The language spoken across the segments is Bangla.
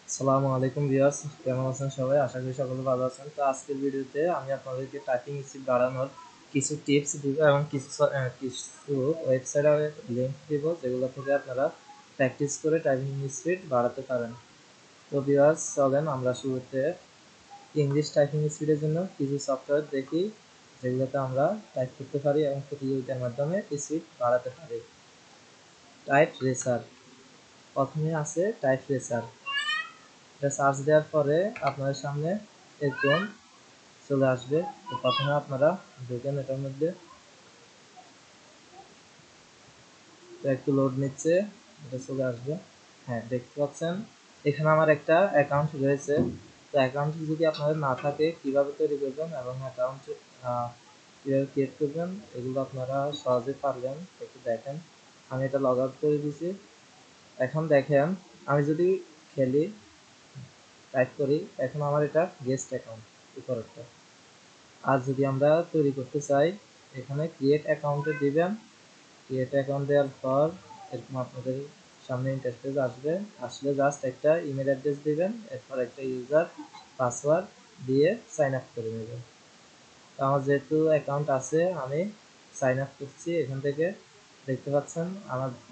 আসসালামু আলাইকুম ভিউয়ার্স, কেমন আছেন সবাই? আশা করি সকলে ভালো আছেন। তো আজকের ভিডিওতে আমি আপনাদেরকে টাইপিং স্পিড বাড়ানোর কিছু টিপস দিব এবং কিছু ওয়েবসাইটের লিংক দিব, যেগুলো থেকে আপনারা প্র্যাকটিস করে টাইপিং স্পিড বাড়াতে পারেন। তো ভিউয়ার্স, চলেন আমরা শুরুতে ইংলিশ টাইপিং স্পিডের জন্য কিছু সফটওয়্যার দেখি, যেগুলোতে আমরা টাইপ করতে পারি এবং প্রতিযোগিতার মাধ্যমে স্পিড বাড়াতে পারি। টাইপ রেসার, প্রথমে আছে টাইপ রেসার। এটা সার্চ দেওয়ার পরে আপনাদের সামনে এরকম চলে আসবে। তো প্রথমে আপনারা ঢুকেন এটার মধ্যে। তো একটু লোড নিচ্ছে, এটা চলে আসবে। হ্যাঁ, দেখতে পাচ্ছেন এখানে আমার একটা অ্যাকাউন্ট রয়েছে। তো অ্যাকাউন্ট যদি আপনাদের না থাকে, কিভাবে তৈরি করবেন এবং অ্যাকাউন্ট কীভাবে ক্রিয়েট করবেন, এগুলো আপনারা সহজে পারবেন। একটু দেখেন, আমি এটা লগ আউট করে দিয়েছি। এখন দেখেন, আমি যদি খেলি, টাইপ করি, এখন আমার এটা গেস্ট অ্যাকাউন্ট উপরেরটা। আর যদি আমরা তৈরি করতে চাই, এখানে ক্রিয়েট অ্যাকাউন্টে দিবেন। ক্রিয়েট অ্যাকাউন্ট দেওয়ার পর এরকম আপনাদের সামনে ইন্টারফেস আসবে। আসলে জাস্ট একটা ইমেল অ্যাড্রেস দিবেন, এরপর একটা ইউজার পাসওয়ার্ড দিয়ে সাইন আপ করে নেবেন। তো আমার যেহেতু অ্যাকাউন্ট আছে, আমি সাইন আপ করছি। এখান থেকে দেখতে পাচ্ছেন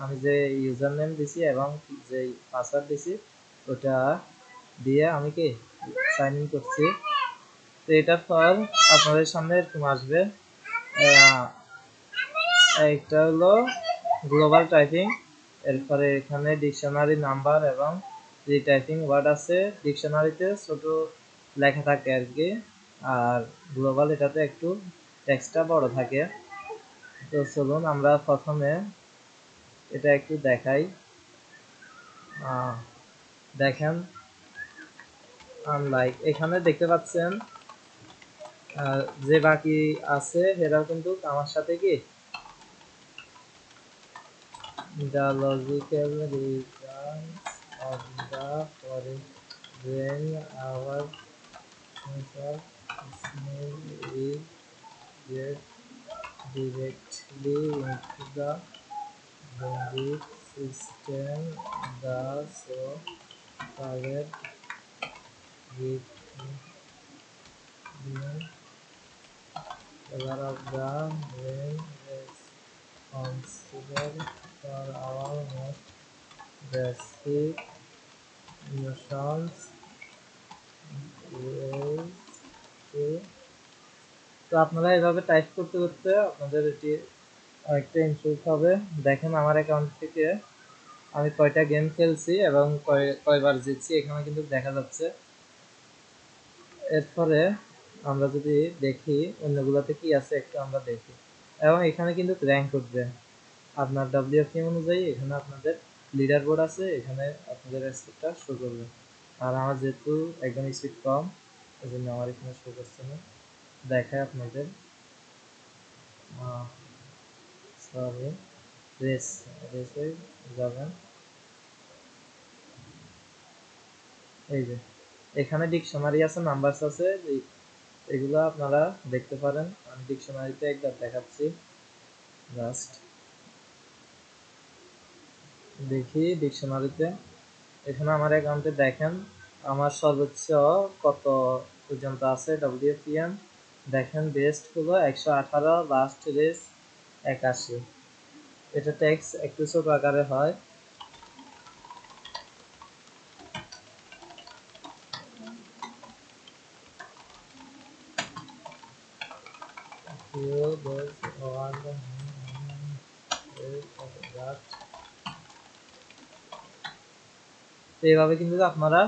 আমি যে ইউজার নেম দিছি এবং যে পাসওয়ার্ড দিছি, ওটা দিয়ে আমি কি সাইন ইন করছি। তো এটার পর আপনাদের সামনে এরকম আসবে, একটা হলো গ্লোবাল টাইপিং। এরপরে এখানে ডিকশনারি নাম্বার এবং রিটাইপিং ওয়ার্ড আছে। ডিকশনারিতে ছোট লেখা থাকে আর কি, আর গ্লোবাল এটাতে একটু টেক্সটটা বড় থাকে। তো চলুন আমরা প্রথমে এটা একটু দেখাই। দেখেন, আনলাইক এখানে দেখতে পাচ্ছেন যে বাকি আছে এরাও কিন্তু আমার সাথে কি the logical reasons of the foreign our sensor smell is get directly into the basic system, the so called recurrent color of the brain responsible for our most basic emotions ways to। তো আপনারা এভাবে টাইপ করতে করতে আপনাদের এটি অনেকটা ইমপ্রুভ হবে। দেখেন আমার অ্যাকাউন্ট থেকে আমি কয়টা গেম খেলছি এবং কয়বার জিতছি এখানে কিন্তু দেখা যাচ্ছে। এরপরে আমরা যদি দেখি অন্যগুলোতে কি আছে একটু আমরা দেখি, এবং এখানে কিন্তু র্যাঙ্ক উঠবে আপনার ডব্লিউএফপি অনুযায়ী। এখানে আপনাদের লিডার বোর্ড আছে, এখানে আপনাদের স্পিডটা শো করবে। আর আমার যেহেতু একদম স্পিড কম, এই জন্য আমার এখানে শো করছে না। দেখায় আপনাদের সরি, রেসে যাবেন। এই যে এখানে ডিকশনারি আছে, নাম্বারস আছে, এগুলো আপনারা দেখতে পারেন। আমি ডিকশনারিতে একবার দেখাচ্ছি, জাস্ট দেখি ডিকশনারিতে। এখানে আমার অ্যাকাউন্টে দেখেন আমার সর্বোচ্চ কত পর্যন্ত আছে ডব্লিউপিএম। দেখেন বেস্ট হলো 118, লাস্ট রেস 81। এটা টেক্সট একটু ছোট আকারে হয়। তো এইভাবে কিন্তু আপনারা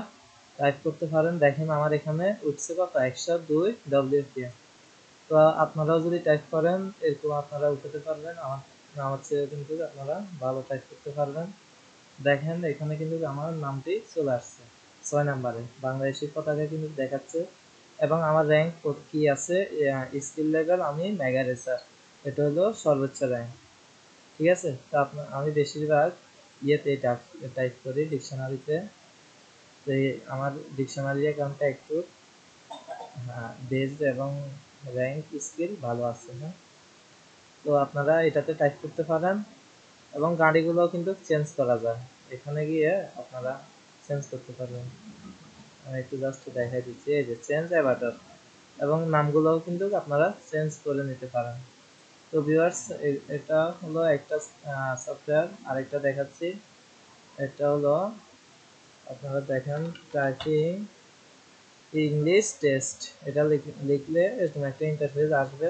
টাইপ করতে পারেন। দেখেন আমার এখানে উঠছে কত, 102 ডব্লিউপিএম। তো আপনারাও যদি টাইপ করেন এরকম আপনারা উঠাতে পারবেন। আমার চেয়ে কিন্তু আপনারা ভালো টাইপ করতে পারবেন। দেখেন এখানে কিন্তু আমার নামটি চলে আসছে 6 নাম্বারে, বাংলাদেশি পতাকা কিন্তু দেখাচ্ছে। এবং আমার র্যাঙ্ক কি আছে, স্কিল লেভেল আমি মেগা রেসার, এটা হলো সর্বোচ্চ র্যাঙ্ক। ঠিক আছে। তো আমি বেশিরভাগ ইয়েতে টাইপ করি ডিকশনারিতে। তো আমার ডিকশনারি অ্যাকাউন্টটা একটু বেসড এবং র্যাঙ্ক স্কিল ভালো আছে। হ্যাঁ, তো আপনারা এটাতে টাইপ করতে পারেন এবং গাড়িগুলো কিন্তু চেঞ্জ করা যায়, এখানে গিয়ে আপনারা চেঞ্জ করতে পারবেন। আমি একটু জাস্ট দেখাই দিচ্ছি। এই যে চেঞ্জ অ্যাভাটার, এবং নামগুলোও কিন্তু আপনারা চেঞ্জ করে নিতে পারেন। তো ভিউয়ার্স, এটা হলো একটা সফটওয়্যার। আরেকটা দেখাচ্ছি, এটা হলো আপনারা দেখেন টাইপিং ইংলিশ টেস্ট। এটা লিখলে এরকম একটা ইন্টারফেস আসবে।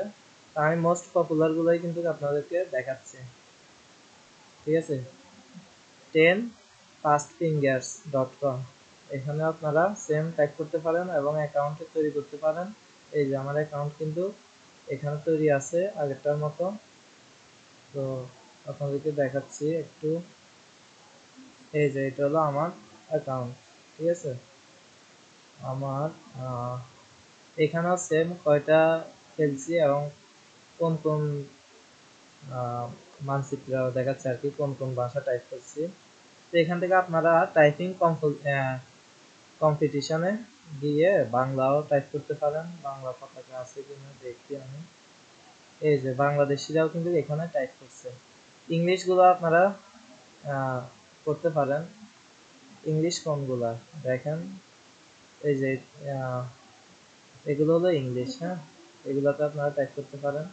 তো আমি মোস্ট পপুলার গুলোই কিন্তু আপনাদেরকে দেখাচ্ছি, ঠিক আছে। 10fastfingers.com, এখানে আপনারা সেম টাইপ করতে পারেন এবং অ্যাকাউন্টে তৈরি করতে পারেন। এই যে আমার অ্যাকাউন্ট কিন্তু এখানে তৈরি আছে আগেরটার মতো। তো আপনাদেরকে দেখাচ্ছি একটু। এই যে এটা হলো আমার অ্যাকাউন্ট, ঠিক আছে। আমার এখানেও সেম কয়টা খেলছি এবং কোন কোন মানচিত্র দেখাচ্ছে আর কি, কোন কোন ভাষা টাইপ করছি। তো এখান থেকে আপনারা টাইপিং কম্পিটিশনে গিয়ে বাংলাও টাইপ করতে পারেন। বাংলা পতাকা আছে কিনা দেখি আমি। এই যে বাংলাদেশিরাও কিন্তু এখানে টাইপ করছে। ইংলিশগুলো আপনারা করতে পারেন। ইংলিশ কোনগুলা দেখেন, এই যে এগুলো হলো ইংলিশ। হ্যাঁ, এগুলোতে আপনারা টাইপ করতে পারেন।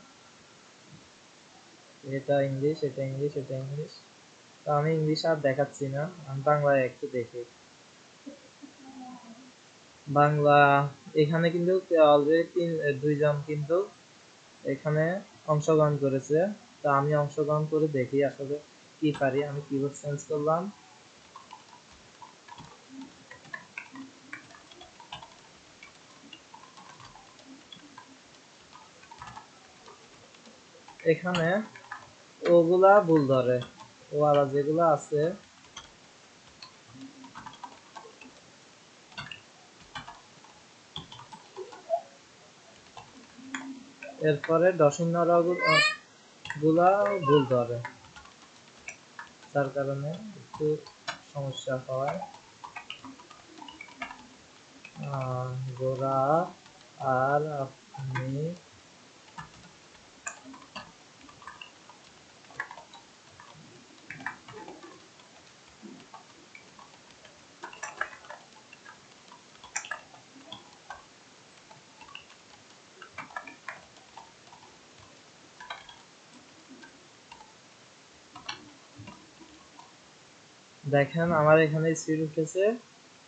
এটা ইংলিশ, এটা ইংলিশ, এটা ইংলিশ। তো আমি ইংলিশ আর দেখাচ্ছি না, আমি বাংলায় একটু দেখি। বাংলা এখানে কিন্তু অলরেডি দুইজন কিন্তু এখানে অংশগ্রহণ করেছে। তো আমি অংশগ্রহণ করে দেখি আসলে কি পারি। আমি কিবোর্ড চেঞ্জ করলাম। এখানে ওগুলা ভুল ধরে, ওরা যেগুলো আছে। এরপরে দশিন্নরা গুলা ভুল ধরে, যার কারণে একটু সমস্যা হয়। গোরা আর আপনি দেখেন আমার এখানে স্পিড উঠেছে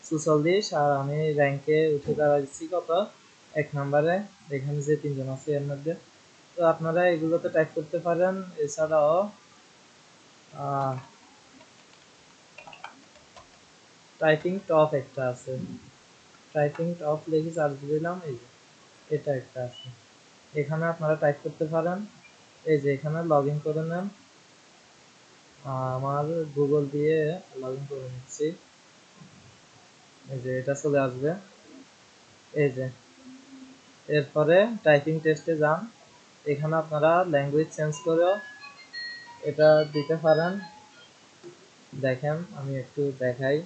৪৪, আর আমি র্যাঙ্কে উঠে দাঁড়াচ্ছি কত, ১ নম্বরে। এখানে যে তিনজন আছে এর মধ্যে। তো আপনারা এগুলোতে টাইপ করতে পারেন। এছাড়াও টাইপিং টপ একটা আছে, টাইপিং টপ লিখে সার্চ দিলাম, এই যে এটা একটা আছে। এখানে আপনারা টাইপ করতে পারেন। এই যে এখানে লগ ইন করে নেন। আমার গুগল দিয়ে লগ ইন করে নিচ্ছি। এই যে এটা চলে আসবে। এই যে এরপরে টাইপিং টেস্টে যান। এখানে আপনারা ল্যাঙ্গুয়েজ চেঞ্জ করেও এটা দিতে পারেন। দেখেন আমি একটু দেখাই।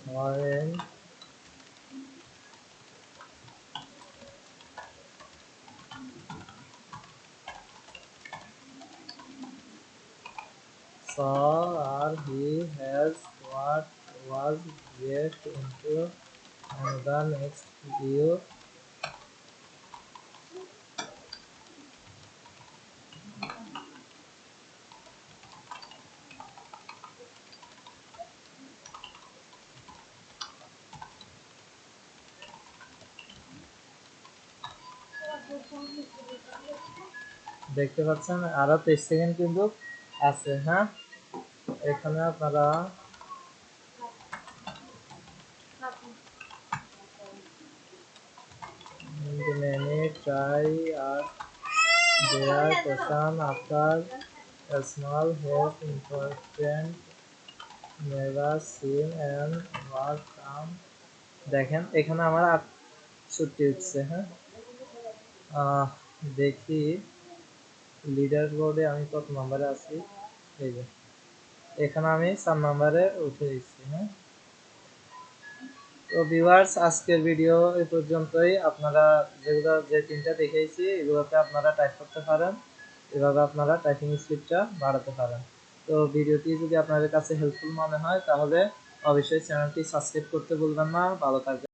ধরেন saw or he has what was get into the next view. দেখতে পাচ্ছেন আরো 23 সেকেন্ড কিন্তু আছে। হ্যাঁ, এখানে আপনারা many try are there question after a small help important never seen and work come। দেখেন এখানে আমার 68 উঠছে। হ্যাঁ, দেখি লিডার বোর্ডে আমি কত নম্বরে আছি। এই যে এখানে আমি 4 নম্বরে উঠে দিচ্ছি। হ্যাঁ, তো ভিউয়ার্স, আজকের ভিডিও এই পর্যন্তই। আপনারা যে তিনটা দেখিয়েছি এগুলোতে আপনারা টাইপ করতে পারেন। এভাবে আপনারা টাইপিং স্পিডটা বাড়াতে পারেন। তো ভিডিওটি যদি আপনাদের কাছে হেল্পফুল মনে হয় তাহলে অবশ্যই চ্যানেলটি সাবস্ক্রাইব করতে ভুলবেন না। ভালো থাকবেন।